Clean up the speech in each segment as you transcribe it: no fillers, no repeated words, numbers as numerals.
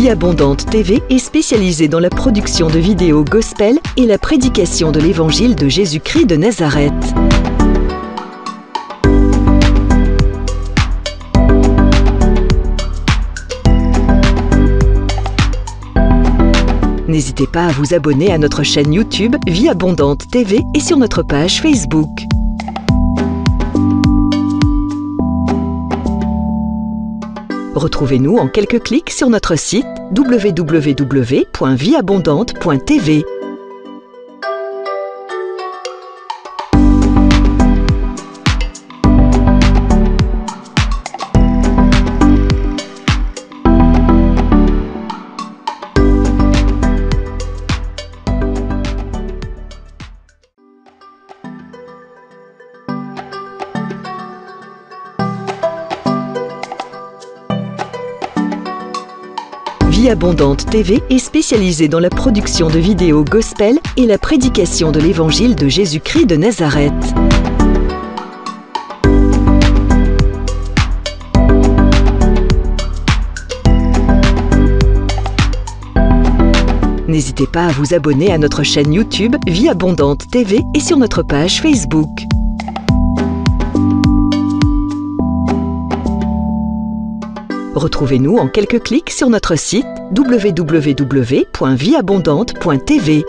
Vie Abondante TV est spécialisée dans la production de vidéos gospel et la prédication de l'évangile de Jésus-Christ de Nazareth. N'hésitez pas à vous abonner à notre chaîne YouTube Vie Abondante TV et sur notre page Facebook. Retrouvez-nous en quelques clics sur notre site www.vieabondante.tv. Vie Abondante TV est spécialisée dans la production de vidéos gospel et la prédication de l'évangile de Jésus-Christ de Nazareth. N'hésitez pas à vous abonner à notre chaîne YouTube Vie Abondante TV et sur notre page Facebook. Retrouvez-nous en quelques clics sur notre site www.vieabondante.tv.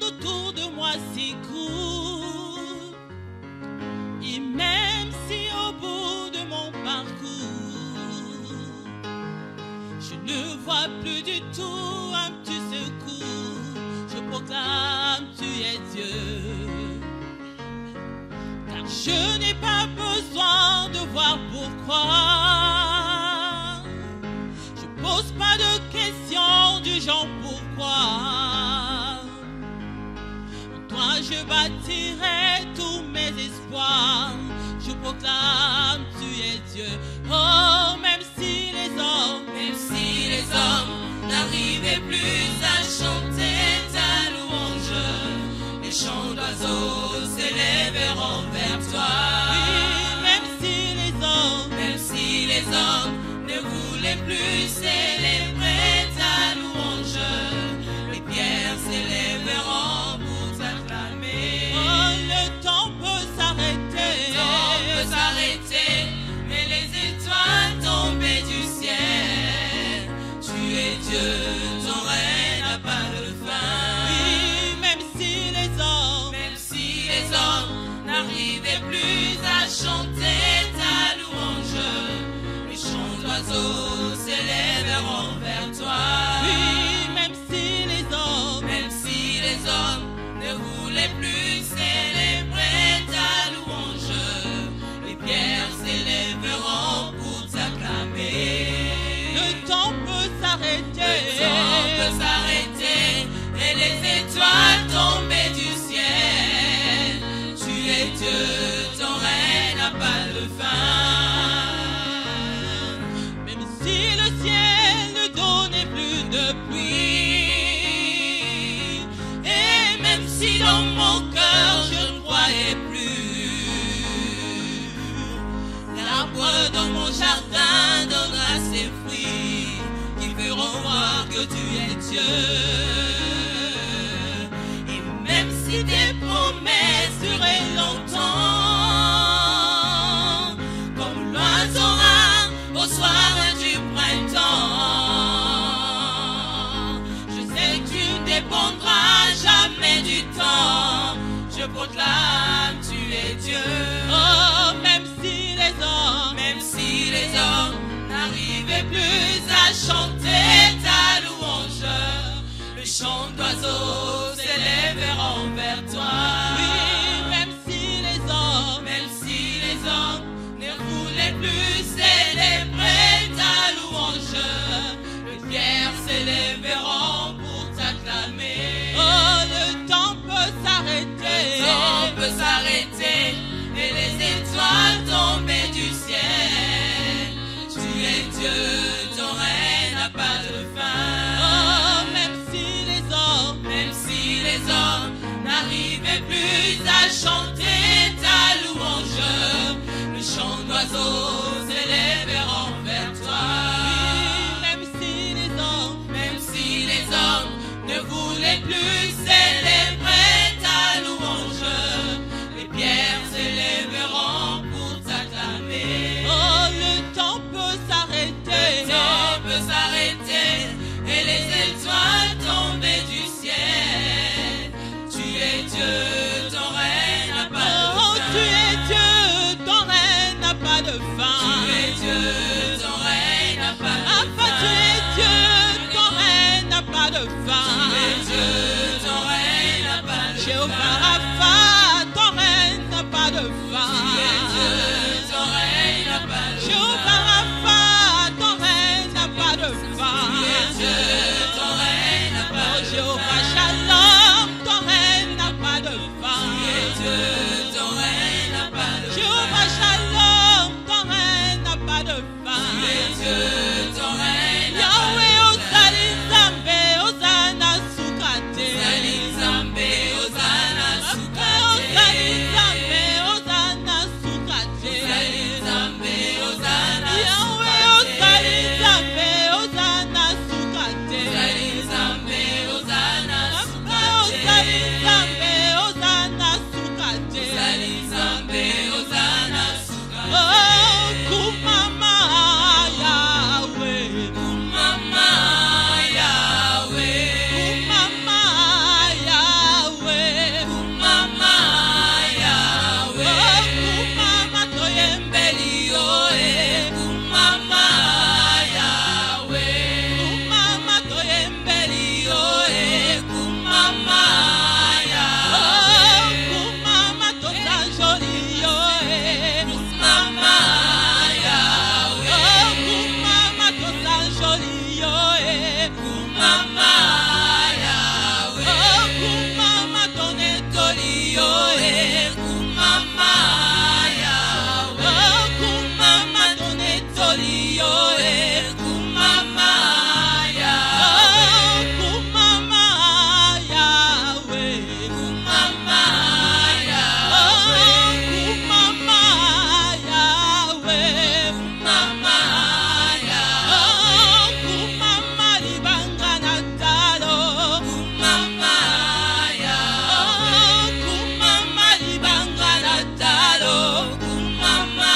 Autour de moi s'écoule, et même si au bout de mon parcours je ne vois plus du tout un petit secours, je proclame tu es Dieu, car je n'ai pas besoin de voir pourquoi. Je pose pas de questions du genre pourquoi. En toi je bâtirai tous mes espoirs. Je proclame tu es Dieu. Oh, même si les hommes n'arrivaient plus à chanter ta louange, les chants d'oiseaux s'élèveront vers toi. Oui, même si les hommes ne voulaient plus célébrer ta louange, les pierres s'élèveront pour t'acclamer. Oh, le temps peut s'arrêter, mais les étoiles tombées du ciel, tu es Dieu, ton règne n'a pas de fin. Oui, même si les hommes n'arrivaient plus à chanter ta louange, les chants d'oiseaux s'élèveront vers toi. Oui, même si les hommes ne voulaient plus célébrer ta louange, les pierres s'élèveront pour t'acclamer. Le temps peut s'arrêter, et les étoiles tombées du ciel, tu es Dieu, ton règne n'a pas de fin. Même si le ciel ne donnait plus de pluie, et même si dans mon cœur je ne croyais plus, l'arbre dans mon jardin donnera ses fruits qui feront voir que tu es Dieu. Et même si tes promesses duraient longtemps, comme l'oiseau rare au soir du printemps, je sais que tu ne dépendras jamais du temps. Je proclame tu es Dieu. Oh, même si les hommes n'arrivaient plus à chanter ta louange, le chant d'oiseaux s'élèveront vers toi. Oui, même si les hommes ne voulaient plus célébrer ta louange, les pierres s'élèveront pour t'acclamer. Oh, le temps peut s'arrêter, et les étoiles tombées du ciel, tu es Dieu, ton règne Jéhovah Rapha, ton règne n'a pas de fin. Jéhovah Rapha, ton règne n'a pas de fin. Jéhovah Shalom, ton règne n'a pas de fin. Jéhovah Shalom, ton règne n'a pas de fin. Yahweh, Ozali Nzambe, Ozana Sukate. Ozali Nzambe, Ozana Sukate. Yahweh, Ozali Nzambe, Ozana Sukate. Ozali Nzambe, Ozana Sukate. Oh, kumama Yahweh. Kumama Yahweh. Kumama Yahweh. Kumama Yahweh. Oh, kumama toyembeli yoe. Kumama Yahweh. Kumama toyembeli yoe. Kumama Yahweh. Oh, kumama tosanjoli yoe. Kumama Yahweh. Oh, kumama tosanjoli yoe. Kumama Yahweh. Oh, kumama tonetoli yoe. Kumama Yahweh. Oh, kumama tonetoli yoe. Kumama Yahweh. Oh, kumama Yahweh. Kumama Yahweh. Oh, kumama Yahweh. Kumama Yahweh. Oh, kumama libanga na talo. Kumama Yahweh. Oh, kumama libanga na talo. Kumama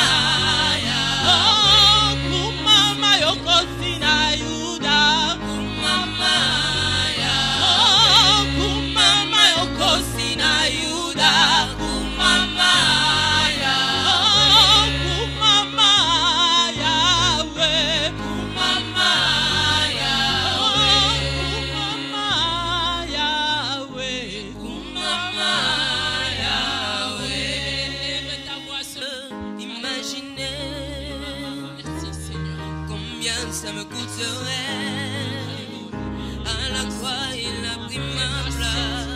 Yahweh. Oh, kumama yokosi na Yuda. Kumama Yahweh. Oh, kumama yokosi na Yuda. Kumama Yahweh. Oh, kumama Yahweh. Kumama Yahweh. Oh, kumama Yahweh. Kumama Yahweh. Lève ta voix Imaginez Merci Seigneur. combien ça me coûterait. À la croix, il a pris ma place.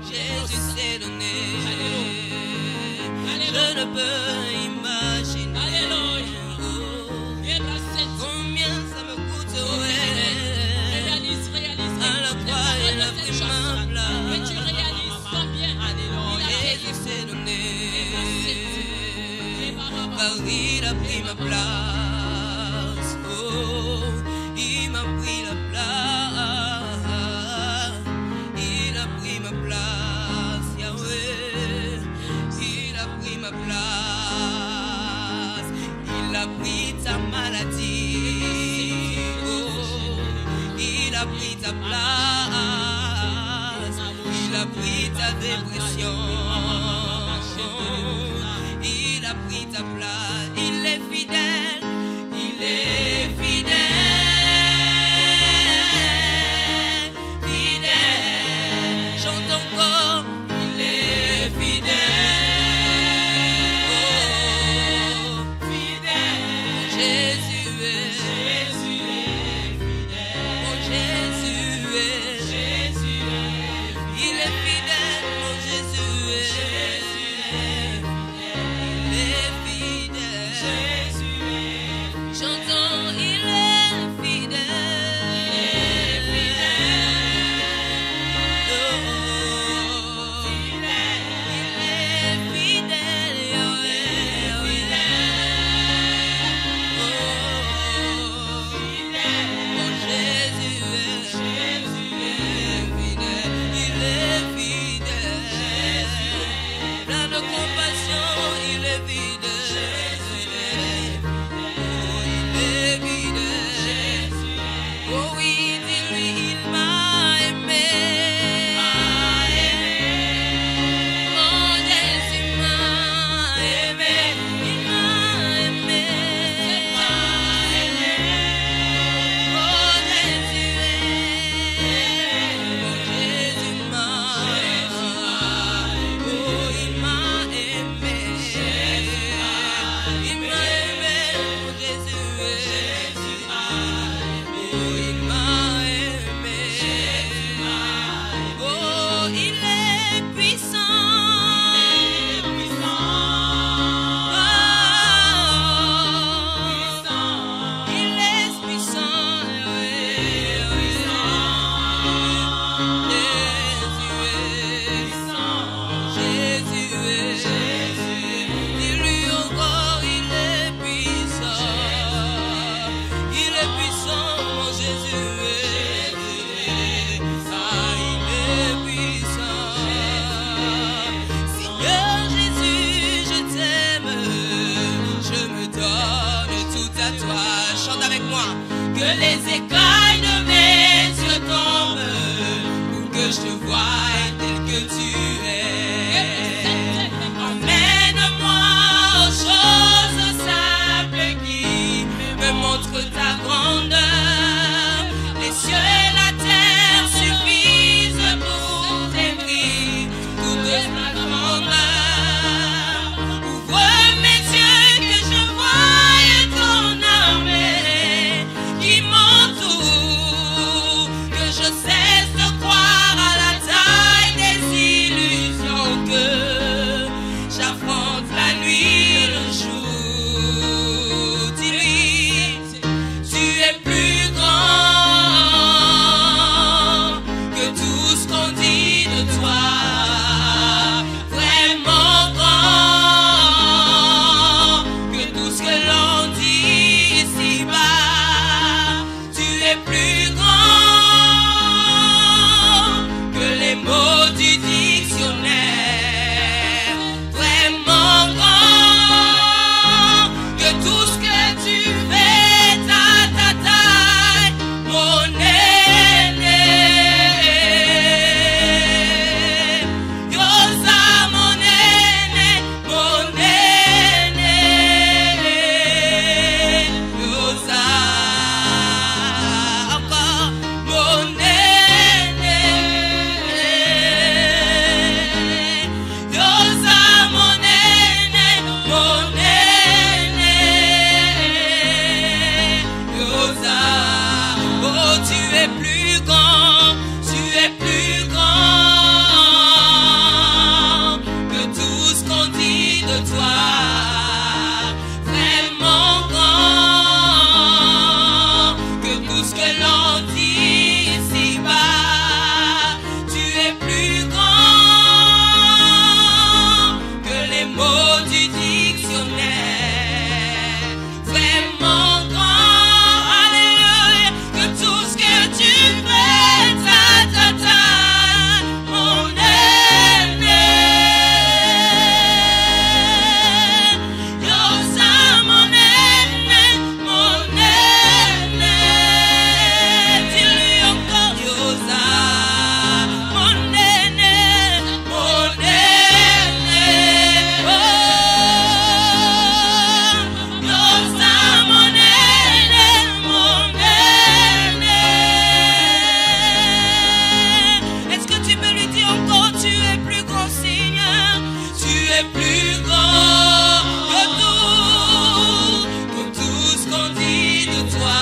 Jésus s'est donné. Je ne peux imaginer. Alléluia. Oh, combien ça me coûterait. Réalise. À la croix, il a pris ma Mais tu place. réalises combien Jésus s'est donné. Car il a pris ma place. Oh, il m'a pris la place. Il a pris ma place, Yahweh. Il a pris ma place. Il a pris ta maladie. Oh, il a pris ta place. Il a pris ta dépression. Il a pris ta place. Il est fidèle. Il est fidèle. Fidèle. Chante encore. Il est fidèle. Oh, fidèle. Jésus est. Mon Jésus est. Il est fidèle. Mon Jésus est. Il est fidèle. vois tel que tu es. Emmène-moi aux choses simples qui me montrent ta grandeur. Les cieux et la terre suffisent pour t'aimer, toute ma grandeur. Ouvre mes yeux que je voie ton armée qui m'entoure, que je cesse de croire à la taille des illusions, que j'affronte la nuit et le jour. Dis-lui, tu es plus grand que tout ce qu'on dit de toi. Vraiment grand que tout ce que l'on dit ici-bas. Tu es plus grand que les mots du dictionnaire. Vraiment grand que tout ce que tu fais, ta taille, mon aîné. Yosa, mon aîné, mon aîné. Yosa, encore mon aîné. Yosa, mon aîné, mon aîné. Yosa, oh tu es plus grand, tu es plus grand que tout ce qu'on dit de toi. Vraiment grand que tout ce que l'on dit ici-bas. Tu es plus grand que les mots du dictionnaire. Vraiment grand, alléluia, que tout ce que tu fais, mon aîné. Yosa, mon aîné, mon aîné. Dis-lui encore, Yosa, mon aîné, mon aîné. Oh, Yosa, mon aîné, mon aîné. Est-ce que tu peux lui dire encore, tu es plus grand, Seigneur? Tu es plus grand que tout ce qu'on dit de toi.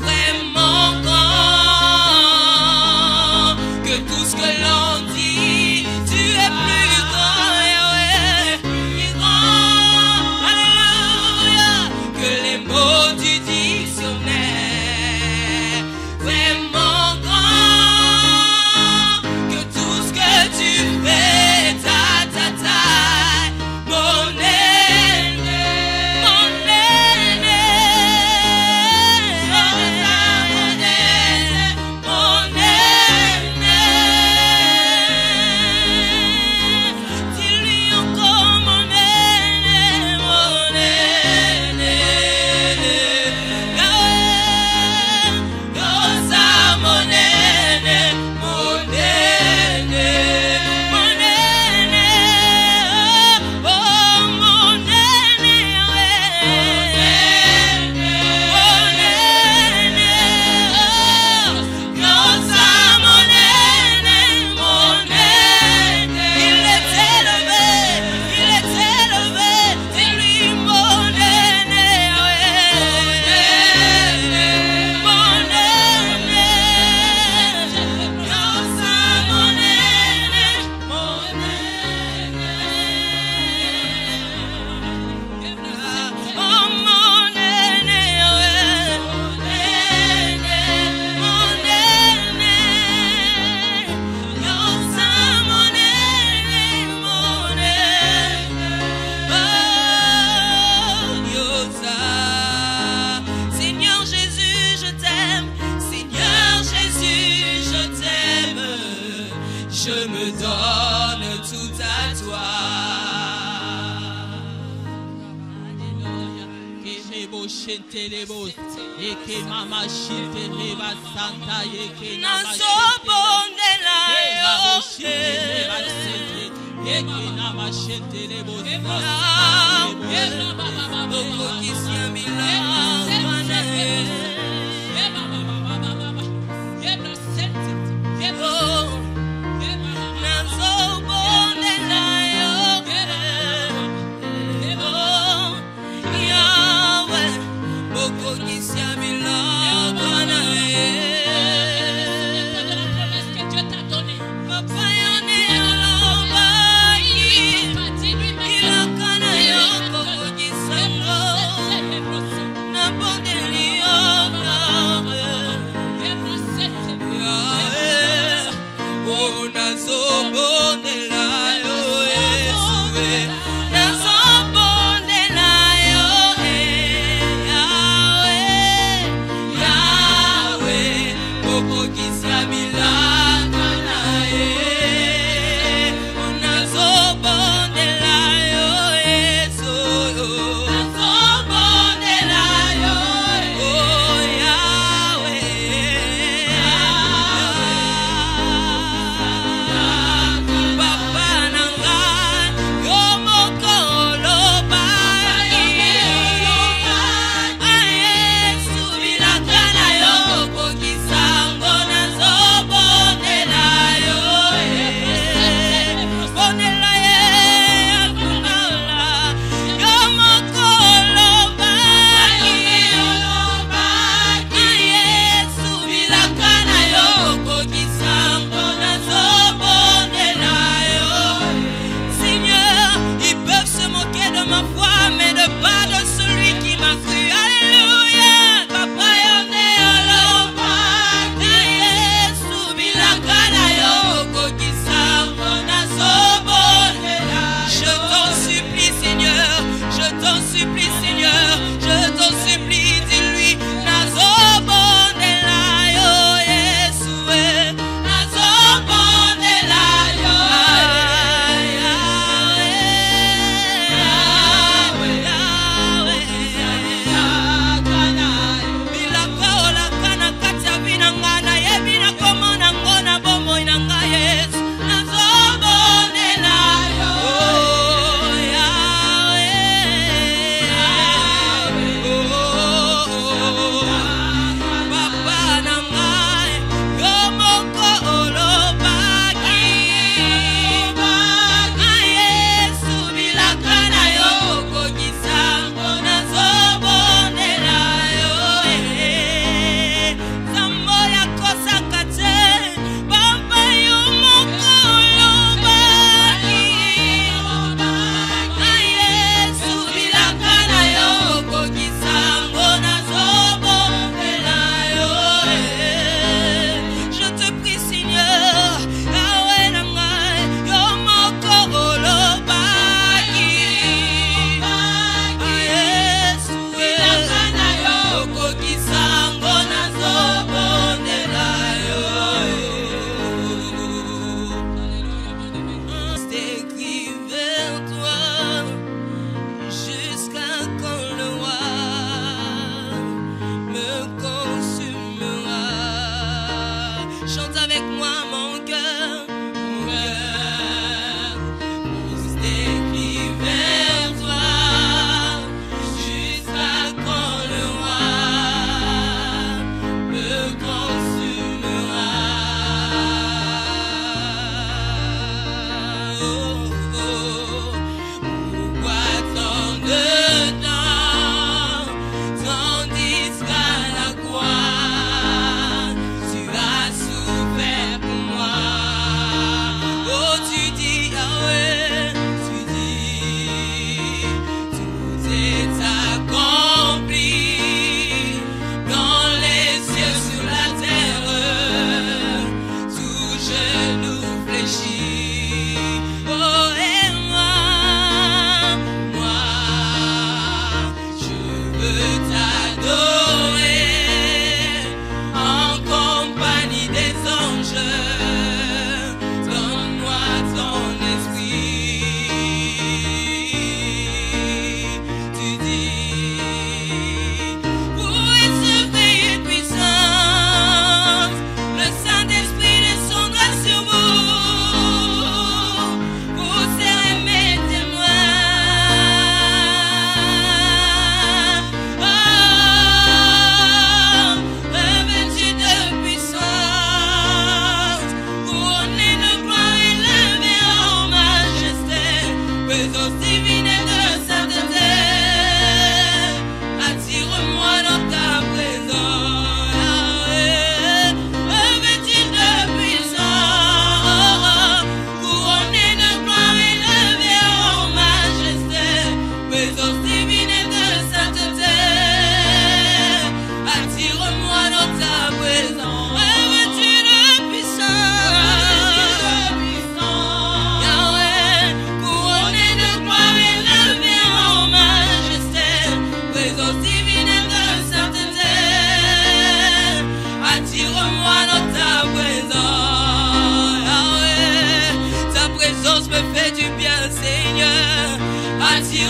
Vraiment grand que tout ce que l'on dit. Tu es plus grand, Yahweh, plus grand, alléluia, que les mots du dictionnaire. Vraiment grand que tout ce que tu fais, ta taille, mon aîné, mon aîné. Mon aîné. Dis-lui encore, mon aîné, mon aîné. Yosa, mon aîné, mon aîné. Mon aîné, oh mon aîné, mon aîné. Yosa, mon aîné, mon aîné. Il est élevé, dis-lui mon aîné, mon aîné. Yosa, mon aîné, mon aîné. Oh mon aîné, mon aîné, mon aîné. Yosa, mon aîné, mon aîné. Oh Yosa. Seigneur Jésus, je t'aime. Seigneur Jésus, je t'aime. Je me donne tout à toi. Alléluia. Shentelebos, Eke Mama Shinteleba Santa, Eke Mama Shentelebos,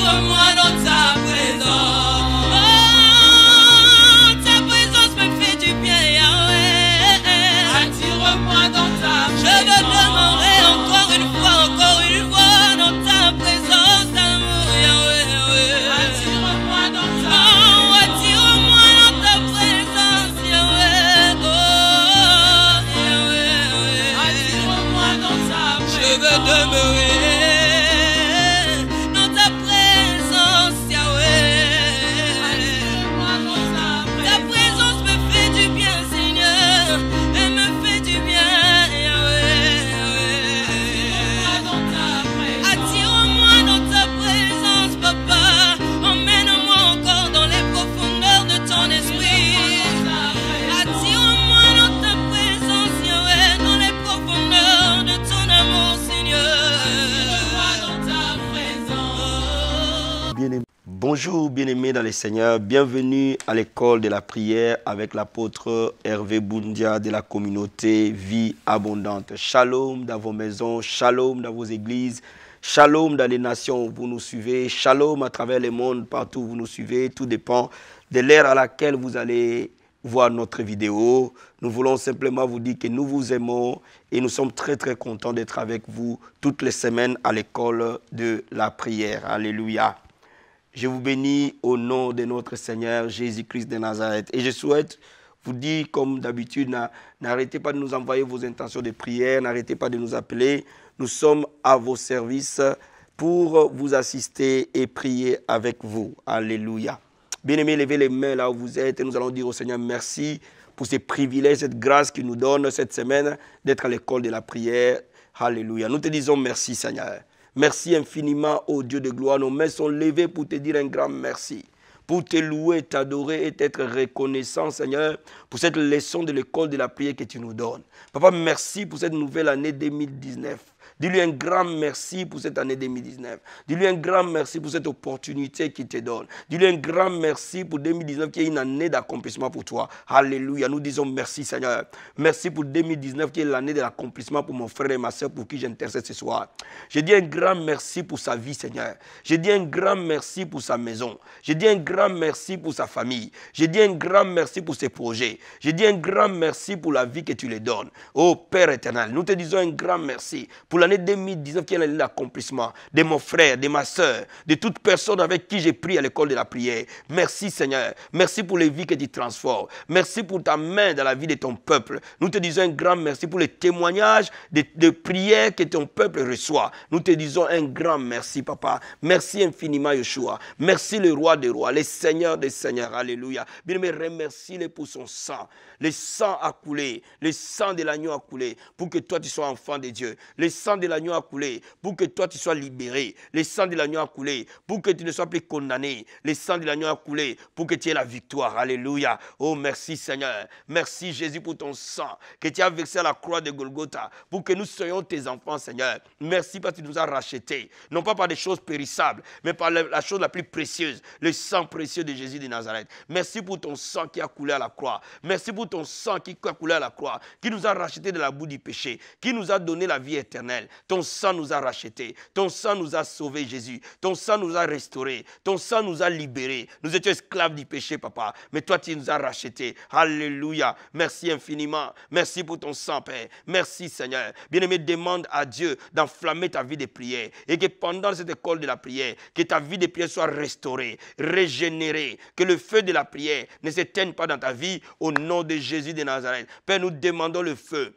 Attire-moi dans ta présence. Oh, ta présence me fait du bien, Yahweh. Attire-moi dans ta présence. Je veux demeurer encore une fois dans ta présence, amour, Yahweh. Attire-moi dans ta présence. Oh, attire-moi dans ta présence, Yahweh. Oh, Yahweh. Attire-moi dans ta présence. Je veux demeurer dans ta présence, Yahweh. Attire-moi dans ta présence. Ta présence me fait du bien, Seigneur. Elle me fait du bien, Yahweh. Attire-moi dans ta présence, Papa. Emmène-moi encore dans les profondeurs de ton esprit. Attire-moi dans ta présence, Yahweh, dans les profondeurs de ton amour, Seigneur. Attire-moi dans ta présence. Bien-aimés. Bonjour bien-aimés dans le Seigneur, bienvenue à l'école de la prière avec l'apôtre Hervé Boundia de la communauté Vie Abondante. Shalom dans vos maisons, shalom dans vos églises, shalom dans les nations où vous nous suivez, shalom à travers le monde, partout où vous nous suivez. Tout dépend de l'ère à laquelle vous allez voir notre vidéo. Nous voulons simplement vous dire que nous vous aimons et nous sommes très très contents d'être avec vous toutes les semaines à l'école de la prière. Alléluia. Je vous bénis au nom de notre Seigneur Jésus-Christ de Nazareth. Et je souhaite vous dire, comme d'habitude, n'arrêtez pas de nous envoyer vos intentions de prière, n'arrêtez pas de nous appeler. Nous sommes à vos services pour vous assister et prier avec vous. Alléluia. Bien-aimés, levez les mains là où vous êtes et nous allons dire au Seigneur merci pour ces privilèges, cette grâce qu'il nous donne cette semaine d'être à l'école de la prière. Alléluia. Nous te disons merci, Seigneur. Merci infiniment, ô Dieu de gloire. Nos mains sont levées pour te dire un grand merci, pour te louer, t'adorer et t'être reconnaissant, Seigneur, pour cette leçon de l'école de la prière que tu nous donnes. Papa, merci pour cette nouvelle année 2019. Dis-lui un grand merci pour cette année 2019. Dis-lui un grand merci pour cette opportunité qu'il te donne. Dis-lui un grand merci pour 2019 qui est une année d'accomplissement pour toi. Alléluia. Nous disons merci, Seigneur. Merci pour 2019 qui est l'année de l'accomplissement pour mon frère et ma soeur pour qui j'intercède ce soir. Je dis un grand merci pour sa vie, Seigneur. Je dis un grand merci pour sa maison. Je dis un grand merci pour sa famille. Je dis un grand merci pour ses projets. Je dis un grand merci pour la vie que tu lui donnes. Oh Père éternel, nous te disons un grand merci pour l'année 2019 qui est l'année d'accomplissement de mon frère, de ma soeur, de toute personne avec qui j'ai pris à l'école de la prière. Merci Seigneur. Merci pour les vies que tu transformes. Merci pour ta main dans la vie de ton peuple. Nous te disons un grand merci pour les témoignages de prières que ton peuple reçoit. Nous te disons un grand merci, Papa. Merci infiniment, Yeshua. Merci le roi des rois, le Seigneur des seigneurs. Alléluia. Bien-aimé, remercie-le pour son sang. Le sang a coulé. Le sang de l'agneau a coulé pour que toi tu sois enfant de Dieu. Le sang de l'agneau a coulé pour que toi tu sois libéré. Le sang de l'agneau a coulé pour que tu ne sois plus condamné. Le sang de l'agneau a coulé pour que tu aies la victoire. Alléluia. Oh merci Seigneur. Merci Jésus pour ton sang que tu as versé à la croix de Golgotha pour que nous soyons tes enfants, Seigneur. Merci parce que tu nous as rachetés. Non pas par des choses périssables, mais par la chose la plus précieuse, le sang précieux de Jésus de Nazareth. Merci pour ton sang qui a coulé à la croix. Merci pour ton sang qui a coulé à la croix, qui nous a rachetés de la boue du péché, qui nous a donné la vie éternelle. Ton sang nous a rachetés. Ton sang nous a sauvés, Jésus. Ton sang nous a restaurés. Ton sang nous a libérés. Nous étions esclaves du péché, Papa. Mais toi, tu nous as rachetés. Alléluia. Merci infiniment. Merci pour ton sang, Père. Merci, Seigneur. Bien-aimé, demande à Dieu d'enflammer ta vie de prière. Et que pendant cette école de la prière, que ta vie de prière soit restaurée, régénérée. Que le feu de la prière ne s'éteigne pas dans ta vie au nom de Jésus de Nazareth. Père, nous demandons le feu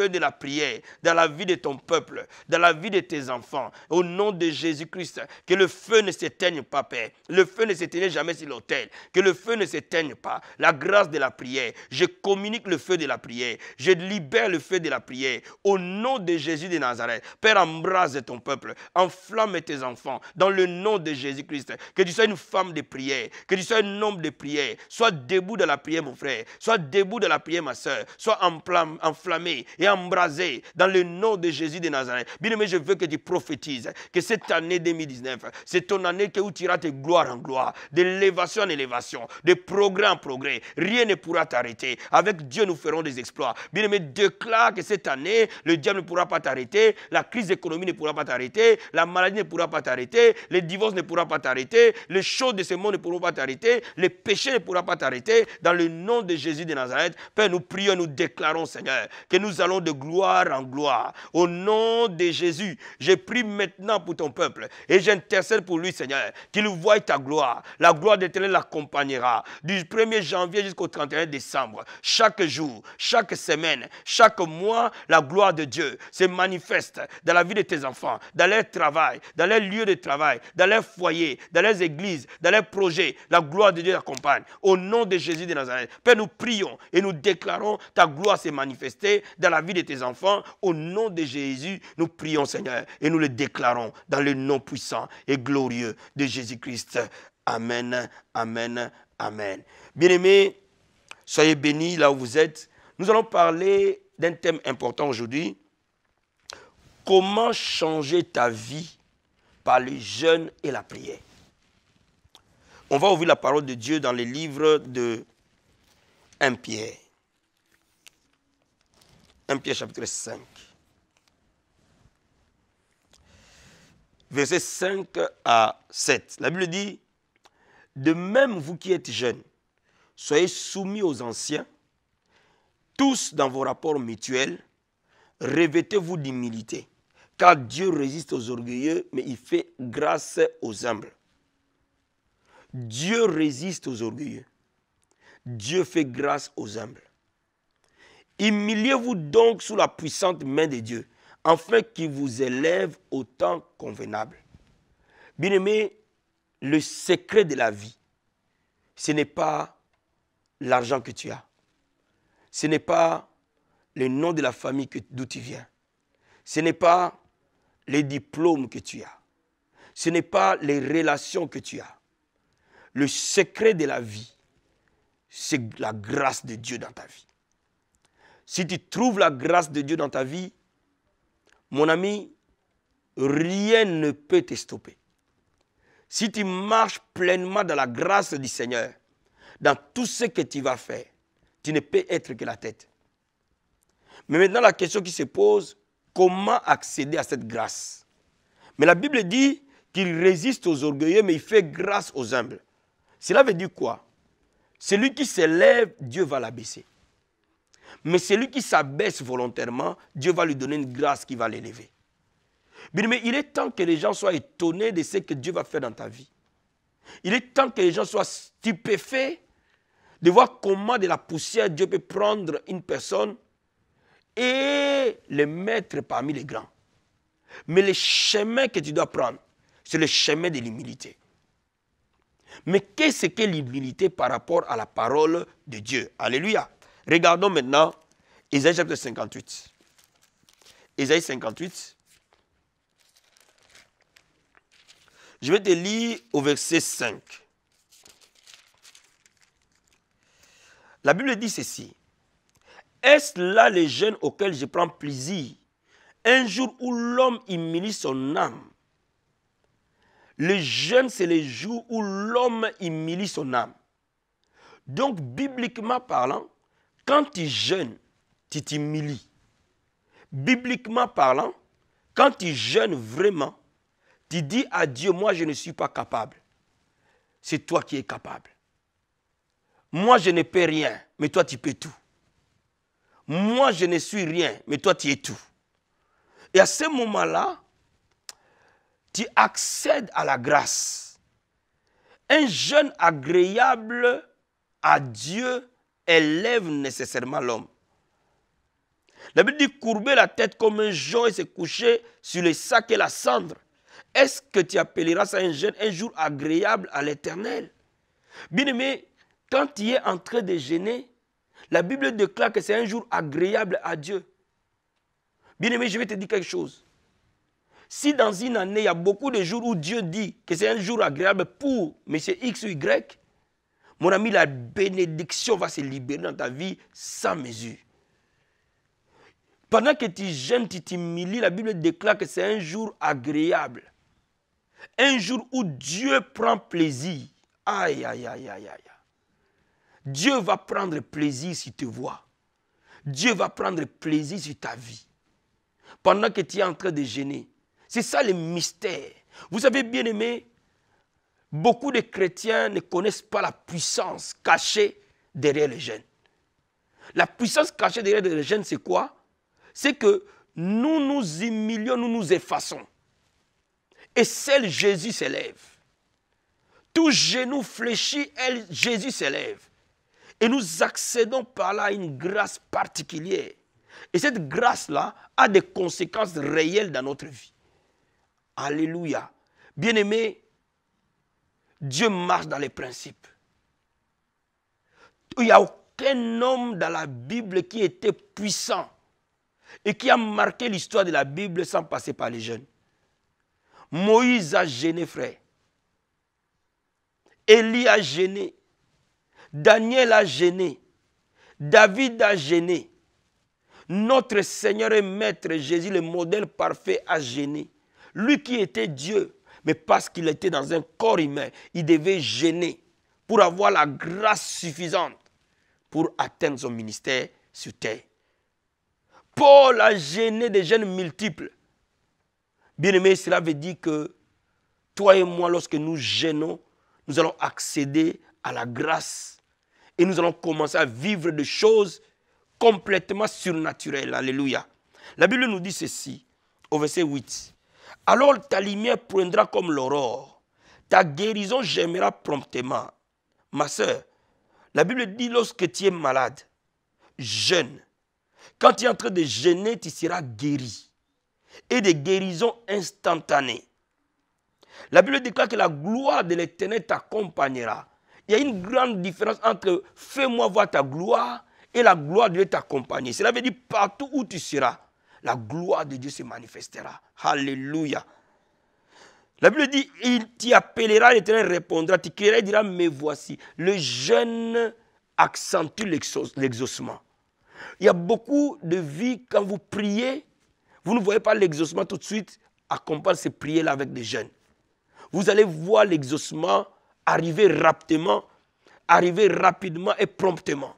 de la prière dans la vie de ton peuple, dans la vie de tes enfants, au nom de Jésus-Christ. Que le feu ne s'éteigne pas, Père. Le feu ne s'éteigne jamais sur l'autel. Que le feu ne s'éteigne pas. La grâce de la prière. Je communique le feu de la prière. Je libère le feu de la prière au nom de Jésus de Nazareth. Père, embrase ton peuple. Enflamme tes enfants dans le nom de Jésus-Christ. Que tu sois une femme de prière. Que tu sois un homme de prière. Sois debout dans la prière, mon frère. Sois debout dans la prière, ma soeur. Sois enflammé et embrasé dans le nom de Jésus de Nazareth. Bien-aimé, je veux que tu prophétises que cette année 2019, c'est ton année où tu iras de gloire en gloire, d'élévation en élévation, de progrès en progrès. Rien ne pourra t'arrêter. Avec Dieu, nous ferons des exploits. Bien-aimé, déclare que cette année, le diable ne pourra pas t'arrêter, la crise économique ne pourra pas t'arrêter, la maladie ne pourra pas t'arrêter, les divorces ne pourront pas t'arrêter, les choses de ce monde ne pourront pas t'arrêter, les péchés ne pourront pas t'arrêter. Dans le nom de Jésus de Nazareth, Père, nous prions, nous déclarons, Seigneur, que nous allons de gloire en gloire. Au nom de Jésus, je prie maintenant pour ton peuple et j'intercède pour lui, Seigneur, qu'il voie ta gloire. La gloire d'Éternel l'accompagnera du 1er janvier jusqu'au 31 décembre. Chaque jour, chaque semaine, chaque mois, la gloire de Dieu se manifeste dans la vie de tes enfants, dans leur travail, dans leur lieu de travail, dans leur foyer, dans leurs églises, dans leurs projets. La gloire de Dieu l'accompagne. Au nom de Jésus de Nazareth, Père, nous prions et nous déclarons ta gloire s'est manifestée dans la vie de tes enfants. Au nom de Jésus, nous prions, Seigneur, et nous le déclarons dans le nom puissant et glorieux de Jésus-Christ. Amen, amen, amen. Bien-aimés, soyez bénis là où vous êtes. Nous allons parler d'un thème important aujourd'hui. Comment changer ta vie par le jeûne et la prière. On va ouvrir la parole de Dieu dans les livres de 1 Pierre. 1 Pierre chapitre 5. Versets 5 à 7. La Bible dit, de même vous qui êtes jeunes, soyez soumis aux anciens, tous dans vos rapports mutuels, revêtez-vous d'humilité, car Dieu résiste aux orgueilleux, mais il fait grâce aux humbles. Dieu résiste aux orgueilleux. Dieu fait grâce aux humbles. Humiliez-vous donc sous la puissante main de Dieu, afin qu'il vous élève au temps convenable. Bien-aimé, le secret de la vie, ce n'est pas l'argent que tu as. Ce n'est pas le nom de la famille d'où tu viens. Ce n'est pas les diplômes que tu as. Ce n'est pas les relations que tu as. Le secret de la vie, c'est la grâce de Dieu dans ta vie. Si tu trouves la grâce de Dieu dans ta vie, mon ami, rien ne peut te stopper. Si tu marches pleinement dans la grâce du Seigneur, dans tout ce que tu vas faire, tu ne peux être que la tête. Mais maintenant, la question qui se pose, comment accéder à cette grâce? Mais la Bible dit qu'il résiste aux orgueilleux, mais il fait grâce aux humbles. Cela veut dire quoi? Celui qui s'élève, Dieu va l'abaisser. Mais celui qui s'abaisse volontairement, Dieu va lui donner une grâce qui va l'élever. Mais il est temps que les gens soient étonnés de ce que Dieu va faire dans ta vie. Il est temps que les gens soient stupéfaits de voir comment de la poussière Dieu peut prendre une personne et le mettre parmi les grands. Mais le chemin que tu dois prendre, c'est le chemin de l'humilité. Mais qu'est-ce que l'humilité par rapport à la parole de Dieu? Alléluia. Regardons maintenant Ésaïe chapitre 58. Ésaïe 58. Je vais te lire au verset 5. La Bible dit ceci. Est-ce là les jeûnes auxquels je prends plaisir? Un jour où l'homme humilie son âme. Le jeûne, c'est le jour où l'homme humilie son âme. Donc, bibliquement parlant, quand tu jeûnes, tu t'humilies. Bibliquement parlant, quand tu jeûnes vraiment, tu dis à Dieu, moi je ne suis pas capable. C'est toi qui es capable. Moi je ne peux rien, mais toi tu peux tout. Moi je ne suis rien, mais toi tu es tout. Et à ce moment-là, tu accèdes à la grâce. Un jeûne agréable à Dieu élève nécessairement l'homme. La Bible dit courber la tête comme un jonc et se coucher sur les sacs et la cendre. Est-ce que tu appelleras ça un jeûne, un jour agréable à l'Éternel? Bien-aimé, quand tu es en train de jeûner, la Bible déclare que c'est un jour agréable à Dieu. Bien-aimé, je vais te dire quelque chose. Si dans une année, il y a beaucoup de jours où Dieu dit que c'est un jour agréable pour M. X ou Y, mon ami, la bénédiction va se libérer dans ta vie sans mesure. Pendant que tu jeûnes, tu t'humilies, la Bible déclare que c'est un jour agréable. Un jour où Dieu prend plaisir. Aïe, aïe, aïe, aïe, aïe. Dieu va prendre plaisir si tu vois. Dieu va prendre plaisir sur ta vie. Pendant que tu es en train de jeûner. C'est ça le mystère. Vous savez, bien aimé, beaucoup de chrétiens ne connaissent pas la puissance cachée derrière le jeûne. La puissance cachée derrière le jeûne, c'est quoi? C'est que nous nous humilions, nous nous effaçons. Et seul Jésus s'élève. Tout genou fléchit, Jésus s'élève. Et nous accédons par là à une grâce particulière. Et cette grâce-là a des conséquences réelles dans notre vie. Alléluia. Bien-aimé, Dieu marche dans les principes. Il n'y a aucun homme dans la Bible qui était puissant et qui a marqué l'histoire de la Bible sans passer par les jeûnes. Moïse a jeûné, frère. Élie a jeûné. Daniel a jeûné. David a jeûné. Notre Seigneur et Maître Jésus, le modèle parfait, a jeûné. Lui qui était Dieu, mais parce qu'il était dans un corps humain, il devait jeûner pour avoir la grâce suffisante pour atteindre son ministère sur terre. Paul a jeûné des jeûnes multiples. Bien-aimé, cela veut dire que toi et moi, lorsque nous jeûnons, nous allons accéder à la grâce et nous allons commencer à vivre des choses complètement surnaturelles. Alléluia. La Bible nous dit ceci, au verset 8. Alors ta lumière poindra comme l'aurore, ta guérison germera promptement. Ma soeur, la Bible dit lorsque tu es malade, jeûne. Quand tu es en train de jeûner, tu seras guéri. Et des guérisons instantanées. La Bible déclare que la gloire de l'Éternel t'accompagnera. Il y a une grande différence entre « fais-moi voir ta gloire » et la gloire de Dieu t'accompagner. Cela veut dire partout où tu seras, la gloire de Dieu se manifestera. Alléluia. La Bible dit « il t'y appellera, l'Éternel répondra, tu crieras et dira « me voici ». Le jeûne accentue l'exaucement. Il y a beaucoup de vies, quand vous priez, vous ne voyez pas l'exaucement tout de suite, accompagne ces prières-là avec des jeûnes. Vous allez voir l'exaucement arriver rapidement et promptement.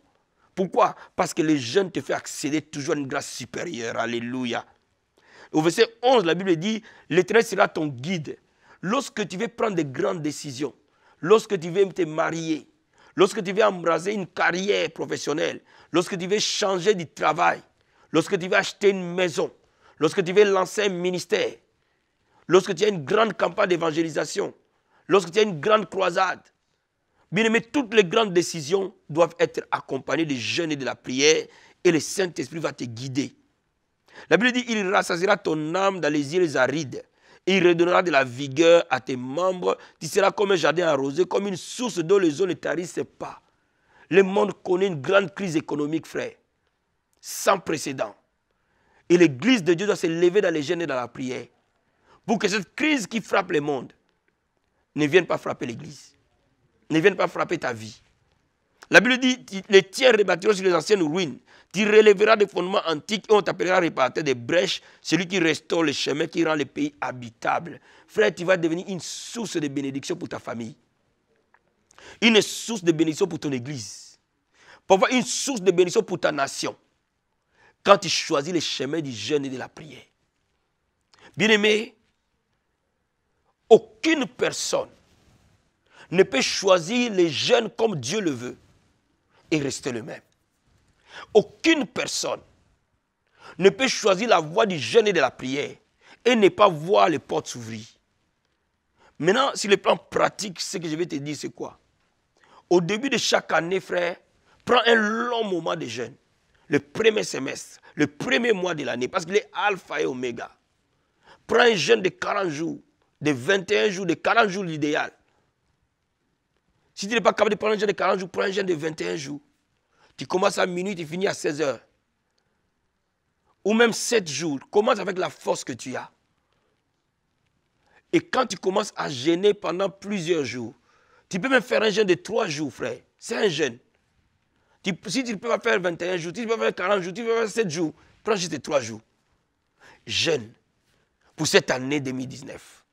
Pourquoi? Parce que le jeûne te fait accéder toujours à une grâce supérieure. Alléluia. Au verset 11, la Bible dit, l'Éternel sera ton guide. Lorsque tu veux prendre de grandes décisions, lorsque tu veux te marier, lorsque tu veux embrasser une carrière professionnelle, lorsque tu veux changer de travail, lorsque tu veux acheter une maison, lorsque tu veux lancer un ministère, lorsque tu as une grande campagne d'évangélisation, lorsque tu as une grande croisade, bien aimé, toutes les grandes décisions doivent être accompagnées du jeûne et de la prière et le Saint-Esprit va te guider. La Bible dit, il rassasiera ton âme dans les îles arides et il redonnera de la vigueur à tes membres. Tu seras comme un jardin arrosé, comme une source dont les eaux ne tarissent pas. Le monde connaît une grande crise économique, frère, sans précédent. Et l'Église de Dieu doit se lever dans les jeûnes et dans la prière pour que cette crise qui frappe le monde ne vienne pas frapper l'Église, ne vienne pas frapper ta vie. La Bible dit, les tiers rebâtiront sur les anciennes ruines. Tu relèveras des fondements antiques et on t'appellera réparateur des brèches, celui qui restaure les chemins, qui rend le pays habitable. Frère, tu vas devenir une source de bénédiction pour ta famille. Une source de bénédiction pour ton église. Parfois, une source de bénédiction pour ta nation. Quand tu choisis les chemins du jeûne et de la prière. Bien-aimé, aucune personne ne peut choisir les jeûnes comme Dieu le veut et rester le même. Aucune personne ne peut choisir la voie du jeûne et de la prière et ne pas voir les portes s'ouvrir. Maintenant, sur le plan pratique, ce que je vais te dire, c'est quoi? Au début de chaque année, frère, prends un long moment de jeûne. Le premier semestre, le premier mois de l'année, parce qu'il est alpha et oméga. Prends un jeûne de 40 jours, de 21 jours, de 40 jours l'idéal. Si tu n'es pas capable de prendre un jeûne de 40 jours, prends un jeûne de 21 jours. Tu commences à minuit, tu finis à 16 heures. Ou même 7 jours. Commence avec la force que tu as. Et quand tu commences à jeûner pendant plusieurs jours, tu peux même faire un jeûne de 3 jours, frère. C'est un jeûne. Si tu ne peux pas faire 21 jours, si tu peux pas faire 40 jours, tu peux faire 7 jours, Prends juste les 3 jours. Jeûne pour cette année 2019.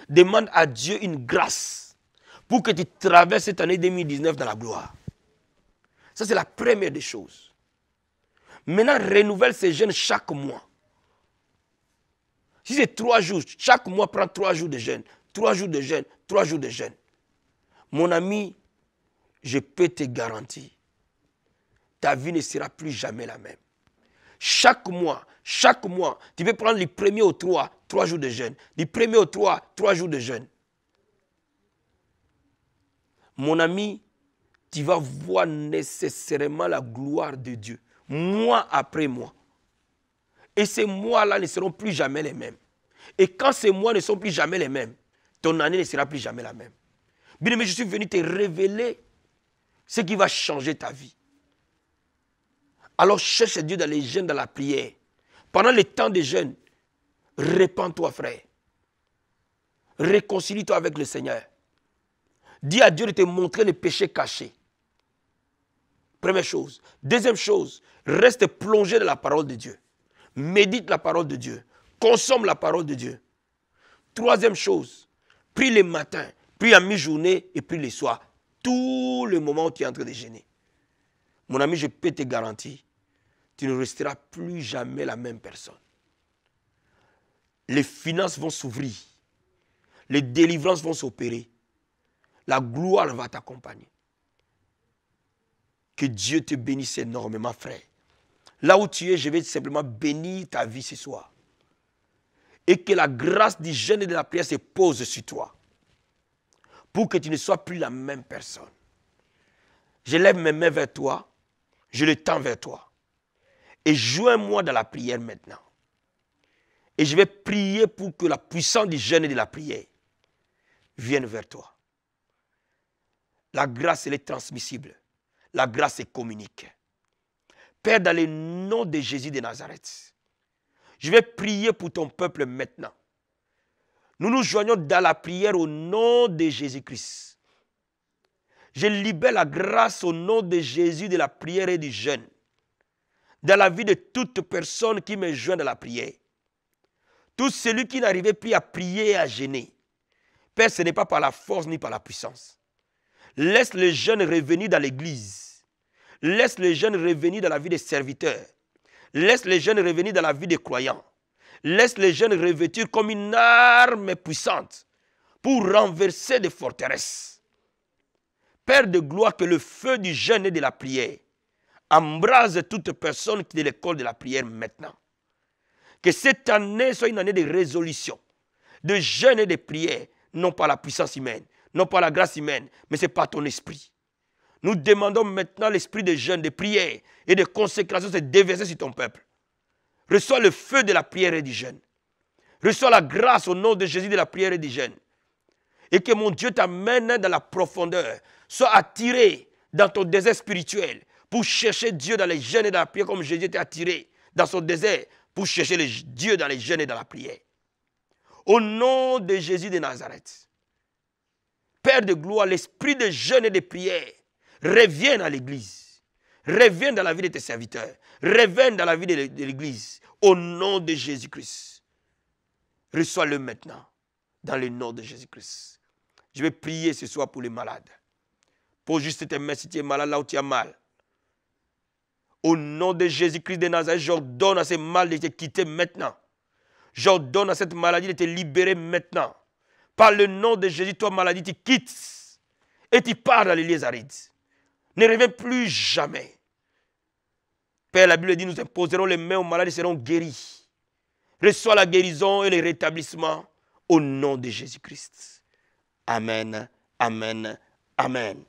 Demande à Dieu une grâce pour que tu traverses cette année 2019 dans la gloire. Ça, c'est la première des choses. Maintenant, renouvelle ces jeûnes chaque mois. Si c'est 3 jours, chaque mois, prends 3 jours de jeûne. 3 jours de jeûne, 3 jours de jeûne. Mon ami, je peux te garantir, ta vie ne sera plus jamais la même. Chaque mois, tu peux prendre les premiers au 3 jours de jeûne. Les premiers au 3 jours de jeûne. Mon ami, tu vas voir nécessairement la gloire de Dieu, mois après mois. Et ces mois-là ne seront plus jamais les mêmes. Et quand ces mois ne sont plus jamais les mêmes, ton année ne sera plus jamais la même. Bien-aimé, je suis venu te révéler ce qui va changer ta vie. Alors cherche Dieu dans les jeûnes, dans la prière. Pendant le temps de jeûne, répands-toi, frère. Réconcilie-toi avec le Seigneur. Dis à Dieu de te montrer les péchés cachés. Première chose. Deuxième chose, reste plongé dans la parole de Dieu. Médite la parole de Dieu. Consomme la parole de Dieu. Troisième chose, prie le matin, prie à mi-journée et prie le soir. Tout le moment où tu es en train de jeûner. Mon ami, je peux te garantir, tu ne resteras plus jamais la même personne. Les finances vont s'ouvrir. Les délivrances vont s'opérer. La gloire va t'accompagner. Que Dieu te bénisse énormément, frère. Là où tu es, je vais simplement bénir ta vie ce soir. Et que la grâce du jeûne et de la prière se pose sur toi. Pour que tu ne sois plus la même personne. Je lève mes mains vers toi. Je les tends vers toi. Et joins-moi dans la prière maintenant. Et je vais prier pour que la puissance du jeûne et de la prière vienne vers toi. La grâce, elle est transmissible. La grâce est communique. Père, dans le nom de Jésus de Nazareth, je vais prier pour ton peuple maintenant. Nous nous joignons dans la prière au nom de Jésus-Christ. Je libère la grâce au nom de Jésus de la prière et du jeûne. Dans la vie de toute personne qui me joint dans la prière. Tout celui qui n'arrivait plus à prier et à jeûner. Père, ce n'est pas par la force ni par la puissance. Laisse les jeunes revenir dans l'église. Laisse les jeunes revenir dans la vie des serviteurs. Laisse les jeunes revenir dans la vie des croyants. Laisse les jeunes revêtir comme une arme puissante pour renverser des forteresses. Père de gloire, que le feu du jeûne et de la prière embrase toute personne qui est de l'école de la prière maintenant. Que cette année soit une année de résolution, de jeûne et de prière, non pas la puissance humaine, non pas la grâce humaine, mais c'est par ton esprit. Nous demandons maintenant l'esprit de jeûne, de prière et de consécration se déverser sur ton peuple. Reçois le feu de la prière et du jeûne. Reçois la grâce au nom de Jésus de la prière et du jeûne. Et que mon Dieu t'amène dans la profondeur. Sois attiré dans ton désert spirituel pour chercher Dieu dans les jeûnes et dans la prière comme Jésus était attiré dans son désert pour chercher Dieu dans les jeûnes et dans la prière. Au nom de Jésus de Nazareth. Père de gloire, l'esprit de jeûne et de prière revienne à l'église. Revienne dans la vie de tes serviteurs. Revienne dans la vie de l'église. Au nom de Jésus-Christ. Reçois-le maintenant. Dans le nom de Jésus-Christ. Je vais prier ce soir pour les malades. Pose juste tes mains si tu es malade là où tu as mal. Au nom de Jésus-Christ de Nazareth, j'ordonne à ces mal de te quitter maintenant. J'ordonne à cette maladie de te libérer maintenant. Par le nom de Jésus, toi maladie, tu quittes. Et tu pars dans les lieux arides. Ne reviens plus jamais. Père, la Bible dit, nous imposerons les mains aux malades et seront guéris. Reçois la guérison et le rétablissement au nom de Jésus-Christ. Amen, amen, amen.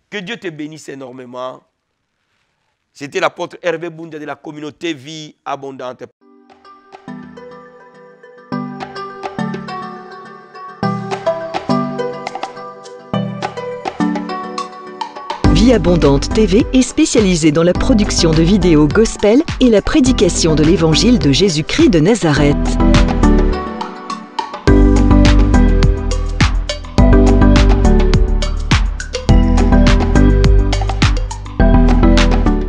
Que Dieu te bénisse énormément. C'était l'apôtre Hervé Boundia de la communauté Vie Abondante. Vie Abondante TV est spécialisée dans la production de vidéos gospel et la prédication de l'évangile de Jésus-Christ de Nazareth.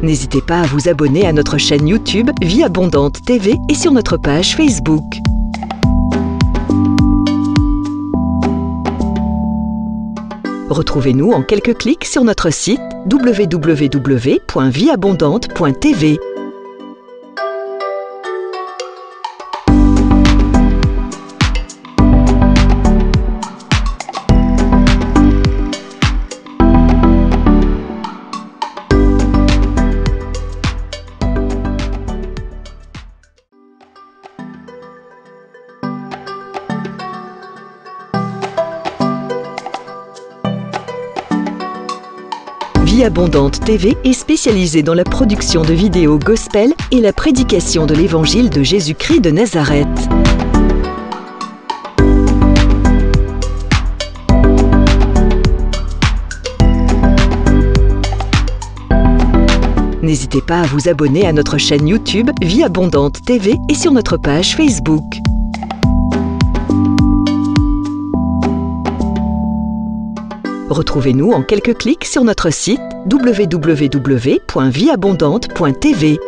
N'hésitez pas à vous abonner à notre chaîne YouTube Vie Abondante TV et sur notre page Facebook. Retrouvez-nous en quelques clics sur notre site www.vieabondante.tv. Vie Abondante TV est spécialisée dans la production de vidéos gospel et la prédication de l'évangile de Jésus-Christ de Nazareth. N'hésitez pas à vous abonner à notre chaîne YouTube Vie Abondante TV et sur notre page Facebook. Retrouvez-nous en quelques clics sur notre site www.vieabondante.tv.